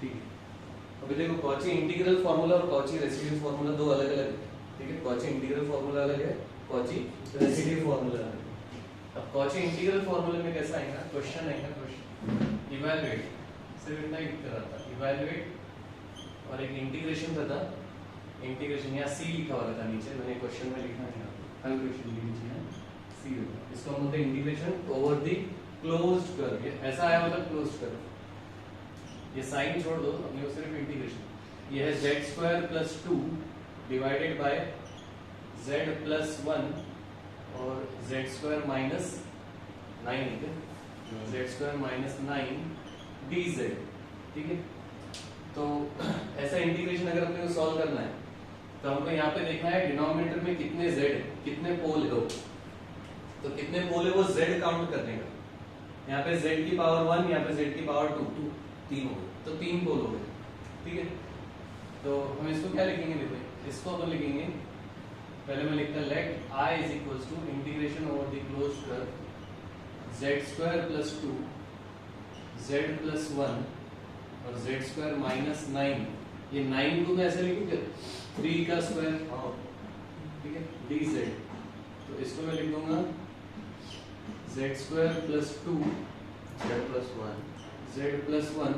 ठीक है। अभी देखो कॉची इंटीग्रल फार्मूला और कॉची रेसिड्यू फार्मूला दो अलग अलग है, ठीक है। कॉची इंटीग्रल फार्मूला अलग है, कॉची रेसिड्यू फार्मूला अलग है। अब कॉची इंटीग्रल फार्मूले में कैसा आएगा, क्वेश्चन आएगा, क्वेश्चन इवैल्यूएट, सिर्फ इतना ही लिखा था, इवैल्यूएट और एक इंटीग्रेशन था, इंटीग्रेशन यहाँ सी लिखा हुआ था नीचे, मैंने क्वेश्चन में लिखा है यहाँ हल क्वेश्चन के नीचे है सी होगा, इसको हम बोलते हैं integration over the closed curve. ये ऐसा आया मतलब क्लोज्ड कर्व, ये साइन छोड़ दो, अपने को सिर्फ इंटीग्रेशन। ये है z square plus 2 divided by z plus 1 और z स्क्वायर माइनस 9 है, z स्क्वायर माइनस 9 dz, ठीक है। तो ऐसा इंटीग्रेशन अगर अपने को सॉल्व करना है तो हमको यहाँ पे देखना है डिनोमिनेटर में कितने z है, कितने पोल है, तो कितने पोल है वो z काउंट करने का। यहाँ पे z की पावर 1, यहाँ पे z की पावर 2, 3 हो गए, तो 3 पोल हो गए, ठीक है। तो हम इसको क्या लिखेंगे, देखो इसको अपन लिखेंगे, पहले मैं लिखता let I is equals to integration over the closed curve z square plus 2 z plus 1 और z स्क्वायर माइनस 9। ये 9 को मैं ऐसे लिखूं क्या, 3 का स्क्वायर, ठीक है, dz। तो इसको मैं लिख दूंगा z square plus 2 z plus 1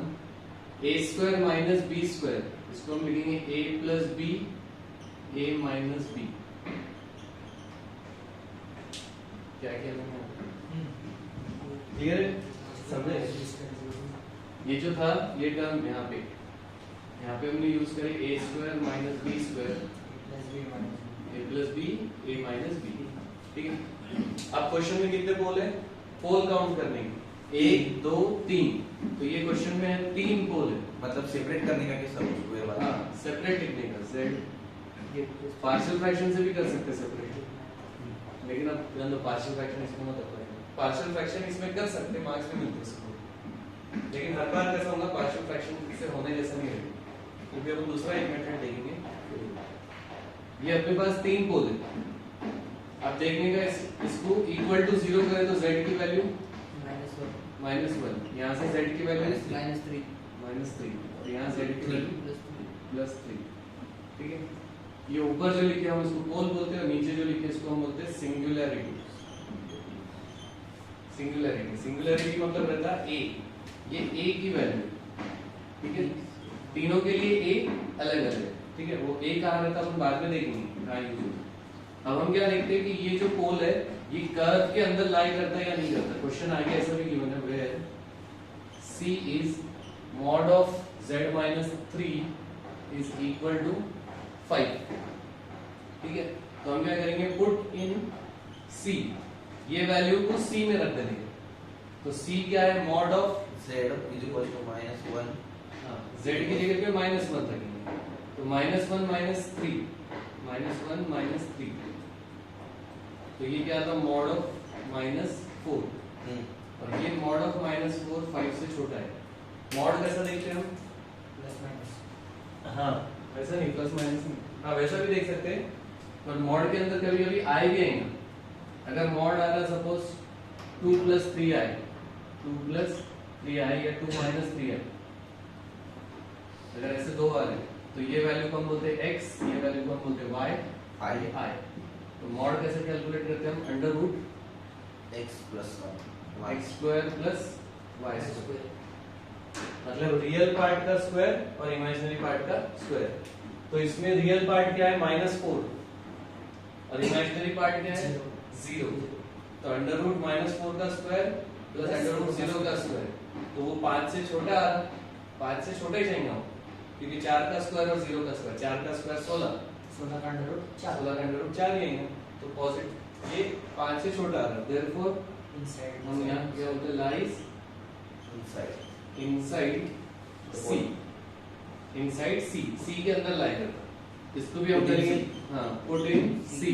a square minus b square, इसको हम लिखेंगे a plus b a minus b। क्या किया मैंने, क्लियर है, समझे। ये जो था ये टर्म यहाँ पे हमने यूज करे a square minus b square a plus b a minus b, ठीक है। अब क्वेश्चन में कितने पोल है, पोल काउंट करने की 1 2 3, तो ये क्वेश्चन में है 3 पोल है, मतलब सेपरेट करने का कैसा स्क्वायर वाला, हाँ सेपरेट लिखने का, z पार्शियल फ्रैक्शन से भी कर सकते हैं सेपरेट, लेकिन अब फिलहाल तो पार्शियल फ्रैक्शन इसको मत अप्लाई करो। पार्शियल फ्रैक्शन इसमें कर सकते, मार्क्स में मिलते हैं, लेकिन हर बार कैसा होगा, पार्शियल फ्रैक्शन से होने जैसा नहीं रहेगा, क्योंकि अब दूसरा एक मेथड देखेंगे। ये अपने पास 3 पोल है, अब देखने का इसको इक्वल टू 0 करें तो z की वैल्यू -1, यहाँ से z की वैल्यू -3 और यहाँ z की वैल्यू +3, ठीक है। ये ऊपर जो लिखे हम इसको पोल बोलते हैं और नीचे जो लिखे इसको हम बोलते हैं सिंगुलैरिटी। सिंगुलैरिटी मतलब रहता है a, ये a की वैल्यू, ठीक है। तीनों के लिए a अलग अलग है, ठीक है। वो a कहाँ रहता है अपन बाद में देखेंगे कहाँ यूज होता है। अब हम क्या देखते हैं कि ये जो पोल है ये कर्व के अंदर लाई करता है या नहीं करता। क्वेश्चन आगे ऐसा भी गिवन है, where c is mod of z minus 3 is equal to 5, ठीक है। तो हम क्या करेंगे, पुट इन c, ये वैल्यू को c में रख देंगे, तो c क्या है, mod of z is equal to -1, हाँ z की जगह पे -1 रखेंगे, तो -1 -3 -1 -3, तो ये क्या था, मॉड ऑफ -4, और ये मॉड ऑफ -4 5 से छोटा है। मॉड कैसा देखते हैं हम, प्लस माइनस, हाँ वैसा नहीं, प्लस माइनस नहीं, हाँ वैसा भी देख सकते हैं, पर मॉड के अंदर कभी कभी आई भी आएगा। अगर मॉड आ रहा सपोज 2 + 3i, 2 + 3i या 2 - 3i, अगर ऐसे दो आ रहे तो ये वैल्यू को हम बोलते हैं x, ये वैल्यू को हम बोलते हैं y, i। तो मॉड कैसे कैलकुलेट करते हैं हम, under root x + 1 x square plus y square, मतलब रियल पार्ट का स्क्वायर और इमेजिनरी पार्ट का स्क्वायर। तो इसमें रियल पार्ट क्या है, -4 और इमेजिनरी पार्ट क्या है, 0। तो अंडर रूट -4 का स्क्वायर प्लस अंडर रूट 0 का स्क्वायर, तो वो 5 से छोटा, 5 से छोटा ही चाहिए हम, क्योंकि 4 का स्क्वायर और 0 का स्क्वायर, 4 का स्क्वायर 16, 16 का अंडर रूट 4, 16 का अंडर रूट 4 ही आएगा, तो पॉजिटिव ये 5 से छोटा आ रहा है, देयरफॉर इनसाइड हम यहाँ क्या बोलते हैं, lies inside C, inside C, C के अंदर लाई करता है। इसको भी हम करेंगे, हाँ पुट इन सी,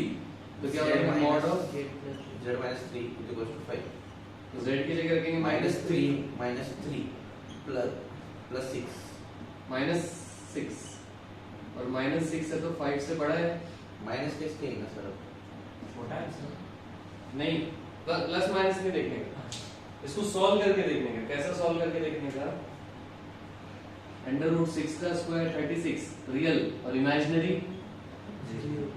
तो क्या होगा, मॉड ऑफ z - 3 = 5, तो z की जगह रखेंगे -3 + 6, -6 और -6 है तो 5 से बड़ा है, माइनस कैसे है ना सर, छोटा है सर, नहीं प्लस माइनस नहीं देखने का, इसको सॉल्व करके देखने का। कैसा सॉल्व करके देखने का, अंडर रूट 6 का स्क्वायर 36 रियल और इमेजिनरी 0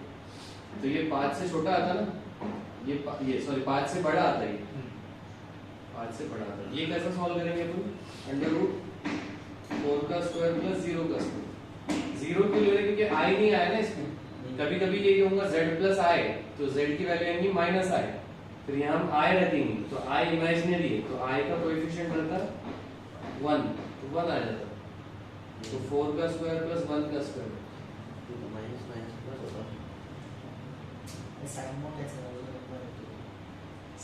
तो ये 5 से छोटा आता ना, ये सॉरी 5 से बड़ा आता है, ये 5 से बड़ा आता है। ये कैसे सॉल्व करेंगे अपन? अंडर रूट 4 का स्क्वायर प्लस 0 का स्क्वायर। 0 क्यों ले रहे हैं? क्योंकि i नहीं आया ना इसमें। कभी कभी ये होगा z प्लस i, तो z की वैल्यू आएगी माइनस i, फिर यहाँ हम i रहती नहीं, तो i इमेजिनरी है, तो i का कोएफिशिएंट रहता 1, तो 1 आ जाता। तो 4 का स्क्वायर प्लस 1 का स्क्वायर। माइनस माइनस प्लस होगा। साइन में कैसे होगा?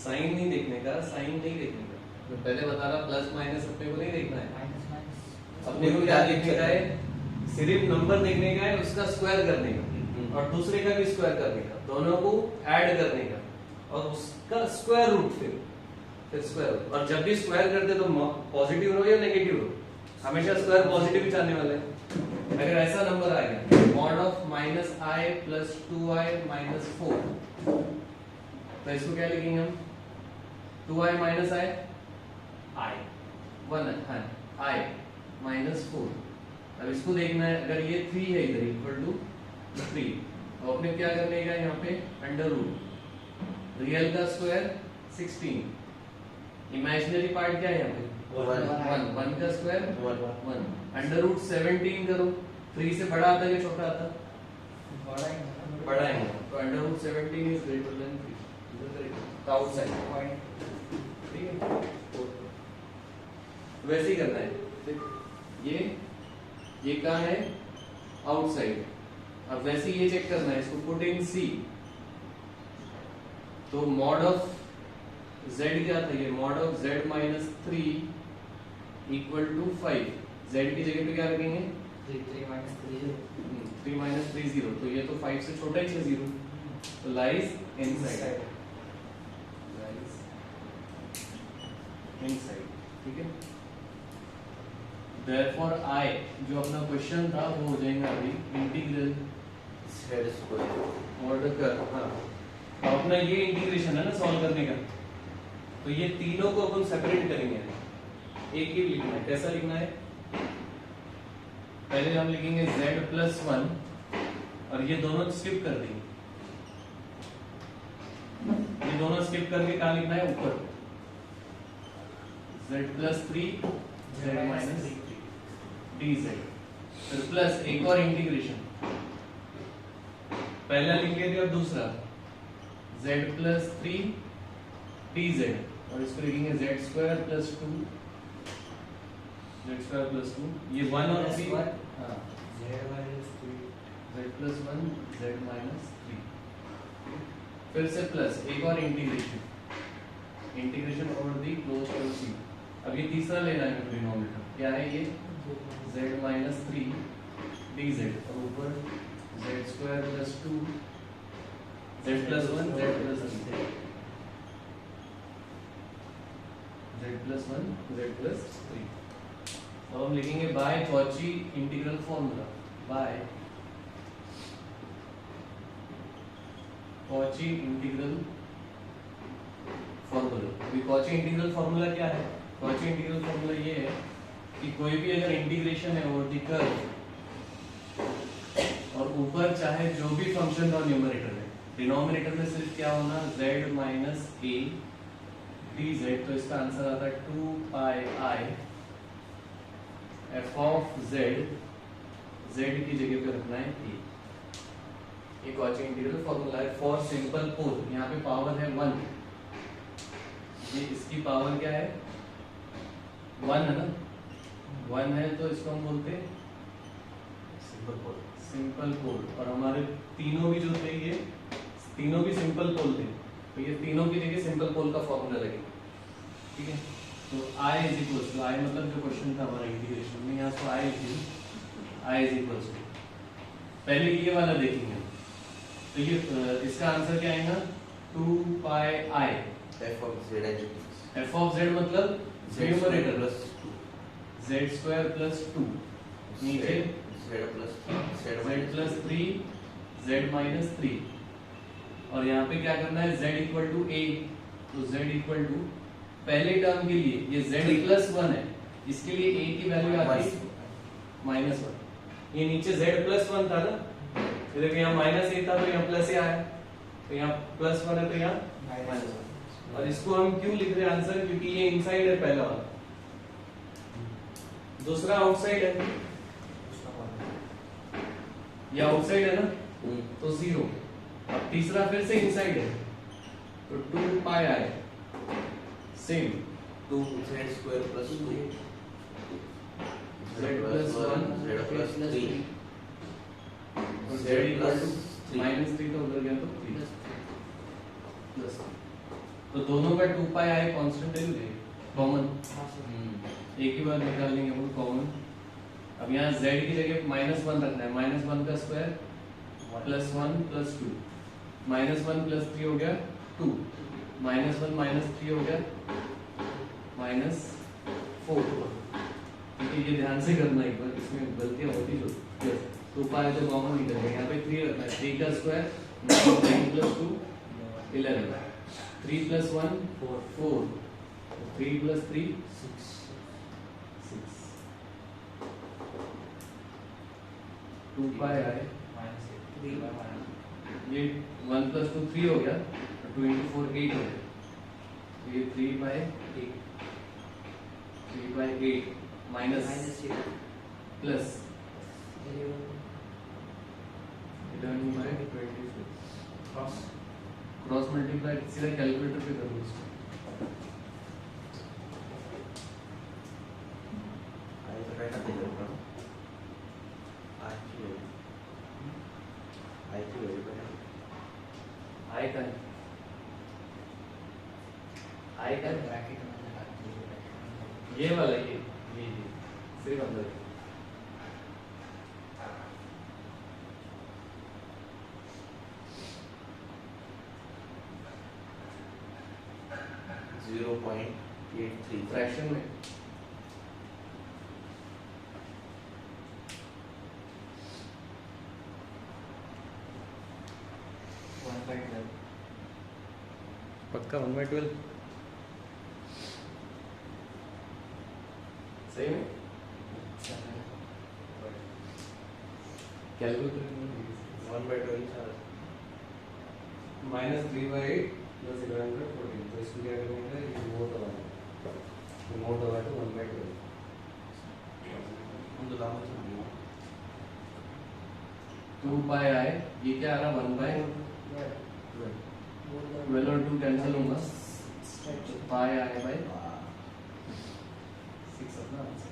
साइन नहीं देखने का, साइन नहीं देखने का, मैं पहले बता रहा प्लस माइनस अपने को नहीं देखना है। माइनस माइनस अपने को क्या देखने का है? सिर्फ नंबर देखने का है, उसका स्क्वायर करने का और दूसरे का भी स्क्वायर करने का, दोनों को ऐड करने का और उसका स्क्वायर रूट, फिर स्क्वायर रूट। और जब भी स्क्वायर करते तो पॉजिटिव रो या नेगेटिव रो, हमेशा स्क्वायर पॉजिटिव ही जाने वाला है। अगर ऐसा नंबर आ गया mod of minus I plus 2i minus 4, तो इसको क्या लिखेंगे हम? 2i माइनस आई I 1 है, i माइनस 4। अब इसको देखना है, अगर ये 3 है इधर इक्वल टू 3, तो अपने क्या करने का यहाँ पे? अंडर रूट रियल का स्क्वायर 16, इमेजिनरी पार्ट क्या है यहाँ पे? 1 का स्क्वायर 1, अंडर रूट 17 करो। 3 से बड़ा आता है कि छोटा आता? बड़ा है बड़ा है, तो under root 17 is greater than 3, तो आउटसाइड पॉइंट ठीक है। वैसे ही करना है, ये कहाँ है? आउटसाइड। अब वैसे ये चेक करना है, इसको पुट इन सी, तो मॉड ऑफ z क्या था? ये mod of z minus 3 equal to 5, z की जगह पे क्या रखेंगे? 3 माइनस 3 3 माइनस 3 0, तो ये तो 5 से छोटा ही है 0, तो लाइज इनसाइड, इनसाइड ठीक है। Therefore I जो अपना क्वेश्चन था वो हो जाएगा अभी इंटीग्रल z स्क्वायर ऑर्डर कर, हाँ तो अपना ये इंटीग्रेशन है ना सॉल्व करने का, तो ये तीनों को अपन सेपरेट करेंगे, एक ही लिखना है। कैसा लिखना है? पहले हम लिखेंगे z प्लस 1 और ये दोनों स्किप कर देंगे, ये दोनों स्किप करके कहाँ लिखना है? ऊपर z plus 3 z minus 3 dz, फिर प्लस एक और इंटीग्रेशन, पहला लिख लेते और दूसरा z प्लस 3 dz, और इसको लिखेंगे z square plus 2 z square plus 2, ये 1 और 3, हाँ z minus 3 z plus 1 z minus 3, फिर से प्लस एक और integration, integration over the close to C. अब ये तीसरा लेना है डिनोमिनेटर, क्या है ये? z माइनस 3 dz, और ऊपर z square plus 2 z plus 1 z plus 3 z plus 1 z plus 3। अब हम लिखेंगे by Cauchy integral formula, by Cauchy integral formula. अभी कॉची इंटीग्रल फॉर्मूला क्या है? कॉची इंटीग्रल फॉर्मूला ये है कि कोई भी अगर इंटीग्रेशन है ओवर द कर्व और ऊपर चाहे जो भी फंक्शन और न्यूमरेटर है, डिनोमिनेटर में सिर्फ क्या होना? z माइनस a dz, तो इसका आंसर आता है 2 पाई i f of z, z की जगह पे रखना है a। ये कॉची इंटीग्रल फॉर्मूला है फॉर सिंपल पोल। यहाँ पे पावर है 1, ये इसकी पावर क्या है? 1 है ना, 1 है, तो इसको हम बोलते हैं सिंपल पोल। सिंपल पोल। और हमारे तीनों भी जो थे ये तीनों भी सिंपल पोल थे, तो ये तीनों की जगह सिंपल पोल का फॉर्मूला लगेगा, ठीक है। तो i is equal to, i मतलब जो क्वेश्चन था हमारा इंटीग्रेशन में, यहाँ से i इज इक्वल टू, पहले ये वाला देखेंगे, तो ये इसका आंसर क्या आएगा? 2 पाई i f of z as it is. f of z मतलब numerator plus 2 z square plus 2, नीचे z plus z z plus 3 z minus 3, और यहाँ पे क्या करना है? z इक्वल टू a, तो z इक्वल टू पहले टर्म के लिए ये z प्लस 1 है, इसके लिए a की वैल्यू आती है -1। ये नीचे z+1 था ना, ये देखो यहाँ -a था तो यहाँ +a आया, तो यहाँ +1 है तो यहाँ -1। और इसको हम क्यों लिख रहे हैं आंसर, क्योंकि ये इनसाइड है पहला वाला, दूसरा आउटसाइड है, ये आउटसाइड है ना तो 0। अब तीसरा फिर से इनसाइड है तो 2 पाई आए same 2 z square plus 2 z plus 1 z plus 3 और z z equal plus to 3 -3 तो उधर गया तो 3 प्लस, तो दोनों का 2 पाई आए कांस्टेंट वैल्यू है कॉमन, एक ही बार निकाल लेंगे वो कॉमन। अब यहाँ z की जगह -1 रखना है, -1 का स्क्वायर +1 + 2, -1 + 3 हो गया 2, -1 - 3 हो गया -4। ठीक है, ये ध्यान से करना एक बार, इसमें गलतियां होती जो प्लस 2 पाई तो कॉमन निकल गया, यहाँ पे 3 रखना है, 3 का स्क्वायर 9 + 2 11, 3 + 1 4, 3 + 3 6, 2 पाई आए, ये 1 + 2 3 हो गया, 2 × 4 8 हो गया, तो ये 3/8 माइनस प्लस 11/26 क्रॉस मल्टीप्लाई सीधा कैलकुलेटर पे करो इसको। आई तो रहना दे दो आई की वैल्यू आई का ब्रैकेट में लगा दिए। ये वाला ये सिर्फ अंदर 0.83 फ्रैक्शन में पक्का 1/12 सही में कैलकुलेटर -3/8 + 11/14, तो इसको क्या करेंगे, ये मोड दबाना, तो मोड दबा के 1/12 ముందు లామొచ్చింది 2 पाई आए, ये क्या आ रहा 1/12 और 2 कैंसिल होगा, पाई आए बाय 6 अपना आंसर।